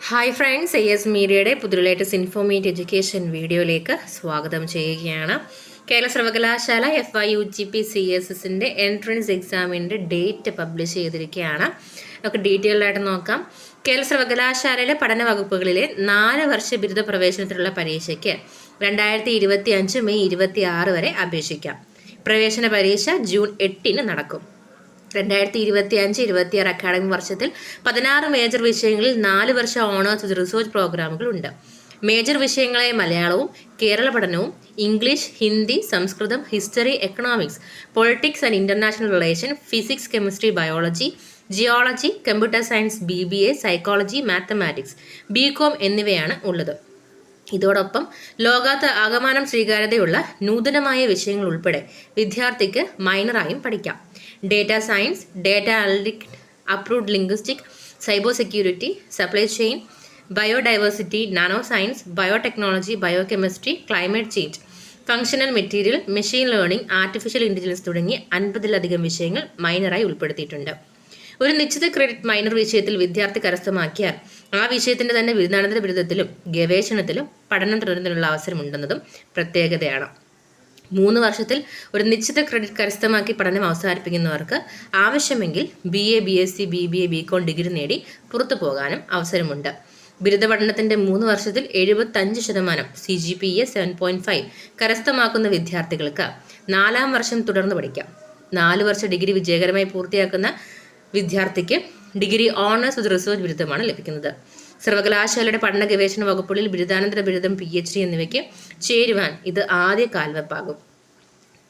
Hi friends, AS മീഡിയയുടെ പുതിയ latest informative education വീഡിയോയിലേക്ക് സ്വാഗതം ചെയ്യുകയാണ്. കേരള സർവകലാശാല FIUGP CSSന്റെ എൻട്രൻസ് എക്സാമിൻ്റെ ഡേറ്റ് പബ്ലിഷ് ചെയ്തിരിക്കുകയാണ്. നമുക്ക് ഡീറ്റെയിൽഡ് ആയിട്ട് നോക്കാം. കേരള സർവകലാശാലയിലെ പഠന വകുപ്പുകളിലെ 4 വർഷ ബിരുദ പ്രവേശനത്തിനുള്ള പരീക്ഷയ്ക്ക് 2025 മെയ് 26 വരെ അപേക്ഷിക്കാം. പ്രവേശന പരീക്ഷ ജൂൺ 8 നടക്കും. 2025-26 അക്കാഡമിക് വർഷത്തിൽ 16 മേജർ വിഷയങ്ങളിൽ 4 വർഷ ഓണേഴ്സ് വിത്ത് റിസർച്ച് പ്രോഗ്രാമുകൾ ഉണ്ട്. മേജർ വിഷയങ്ങളായ മലയാളവും കേരള പഠനവും, English, Hindi, Sanskrit, history, economics, politics and international relation, physics, chemistry, biology, geology, computer science, BBA, psychology, mathematics, BCom എന്നിവയാണ് ഉള്ളത്. ഇതോടൊപ്പം ലോകത്ത് ആകമാനം സ്വീകാര്യതയുള്ള നൂതനമായ വിഷയങ്ങൾ ഉൾപ്പെടെ വിദ്യാർത്ഥിക്ക് മൈനറായും പഠിക്കാം. Data science, data analytic, approved linguistic, cyber security, supply chain, biodiversity, nano science, biotechnology, biochemistry, climate change, functional material, machine learning, artificial intelligence തുടങ്ങി 50-ലധികം വിഷയങ്ങൾ മൈനറായി ഉൾപ്പെടുത്തിയിട്ടുണ്ട്. ഒരു നിശ്ചിത ക്രെഡിറ്റ് മൈനർ വിഷയത്തിൽ വിദ്യാർത്ഥി കരസ്ഥമാക്കിയാൽ ആ വിഷയത്തിന്റെ തന്നെ ബിരുദാനന്തര ബിരുദത്തിലും ഗവേഷണത്തിലും പഠനം തുടരുന്നതിനുള്ള അവസരമുണ്ടെന്നതും പ്രത്യേകതയാണ്. 3 വർഷത്തിൽ ഒരു നിശ്ചിത ക്രെഡിറ്റ് കരസ്ഥമാക്കി പഠനം അവസാനിപ്പിക്കുന്നവർക്ക് ആവശ്യമെങ്കിൽ BA, BSc, BBA, BCom degree നേടി പുറത്തു പോകാനും അവസരമുണ്ട്. ബിരുദ പഠനത്തിന്റെ 3 വർഷത്തിൽ 75% CGPA 7.5 കരസ്ഥമാക്കുന്ന വിദ്യാർത്ഥികൾക്ക് 4-ാം വർഷം തുടർന്ന് പഠിക്കാം. 4 വർഷ ഡിഗ്രി വിജയകരമായി പൂർത്തിയാക്കുന്ന വിദ്യാർത്ഥിക്ക് ഡിഗ്രി ഓണേഴ്സ് വിത്ത് റിസർച്ച് ബിരുദമാണ് ലഭിക്കുന്നത്. സർവകലാശാലയുടെ പഠന ഗവേഷണ വകുപ്പുകളിൽ ബിരുദാനന്തര ബിരുദം, PhD എന്നിവയ്ക്ക് ചേരുവാൻ ഇത് ആദ്യ കാൽവെപ്പാകും.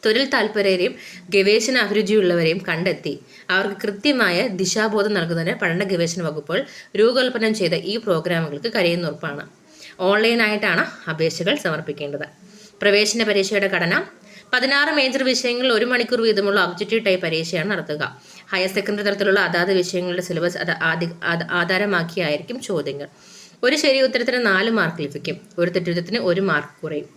തൊഴിൽ താല്പര്യരെയും ഗവേഷണ അഭിരുചിയുള്ളവരെയും കണ്ടെത്തി അവർക്ക് കൃത്യമായ ദിശാബോധം നൽകുന്നതിന് പഠന ഗവേഷണ വകുപ്പുകൾ രൂപകൽപ്പന ചെയ്ത ഈ പ്രോഗ്രാമുകൾക്ക് കഴിയുന്നുറപ്പാണ്. ഓൺലൈനായിട്ടാണ് അപേക്ഷകൾ സമർപ്പിക്കേണ്ടത്. പ്രവേശന പരീക്ഷയുടെ ഘടന: 16 മേജർ വിഷയങ്ങളിൽ 1 മണിക്കൂർ വീതമുള്ള ഒബ്ജക്റ്റീവ് ടൈപ്പ് പരീക്ഷയാണ് നടത്തുക. ഹയർ സെക്കൻഡറി തലത്തിലുള്ള അതാത് വിഷയങ്ങളുടെ സിലബസ് ആധാരമാക്കിയായിരിക്കും ചോദ്യങ്ങൾ. ഒരു ശരി ഉത്തരത്തിന് 4 മാർക്ക് ലഭിക്കും. ഒരു തെറ്റുത്തരത്തിന് 1 മാർക്ക് കുറയും.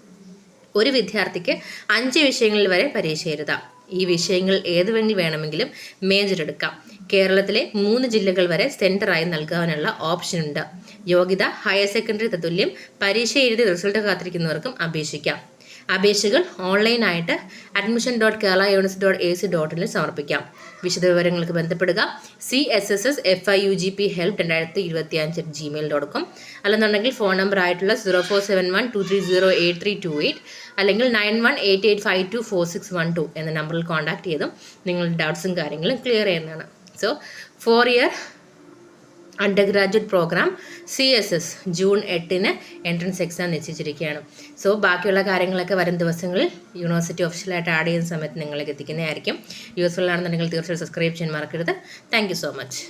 ഒരു വിദ്യാർത്ഥിക്ക് 5 വിഷയങ്ങളിൽ വരെ പരീക്ഷ എഴുതാം. ഈ വിഷയങ്ങൾ ഏതുവെങ്കിൽ വേണമെങ്കിലും മേജർ എടുക്കാം. കേരളത്തിലെ 3 ജില്ലകൾ വരെ സെന്ററായി നൽകാനുള്ള ഓപ്ഷനുണ്ട്. യോഗ്യത: ഹയർ സെക്കൻഡറി തത്തുല്യം. പരീക്ഷ എഴുതി റിസൾട്ട് കാത്തിരിക്കുന്നവർക്കും അപേക്ഷിക്കാം. അപേക്ഷകൾ ഓൺലൈനായിട്ട് admission.keralauniversity.ac.in സമർപ്പിക്കാം. വിശദവിവരങ്ങൾക്ക് ബന്ധപ്പെടുക CSSS FIUGP help 2025@gmail.com, അല്ലെന്നുണ്ടെങ്കിൽ ഫോൺ നമ്പർ ആയിട്ടുള്ള 0471230838 അല്ലെങ്കിൽ 9188524612 എന്ന നമ്പറിൽ കോൺടാക്ട് ചെയ്തും നിങ്ങളുടെ ഡൗട്ട്സും കാര്യങ്ങളും ക്ലിയർ ചെയ്യുന്നതാണ്. So 4-year under graduate programme CSS June 8 entrance exam നിശ്ചയിച്ചിരിക്കുകയാണ്. സോ ബാക്കിയുള്ള കാര്യങ്ങളൊക്കെ വരും ദിവസങ്ങളിൽ യൂണിവേഴ്സിറ്റി ഒഫീഷ്യലായിട്ട് ആഡ് ചെയ്യുന്ന സമയത്ത് നിങ്ങളിലേക്ക് എത്തിക്കുന്നതായിരിക്കും. യൂസ്ഫുൾ ആണെന്നുണ്ടെങ്കിൽ തീർച്ചയായും സബ്സ്ക്രൈബ് ചെയ്യാൻ മറക്കരുത്. Thank you so much.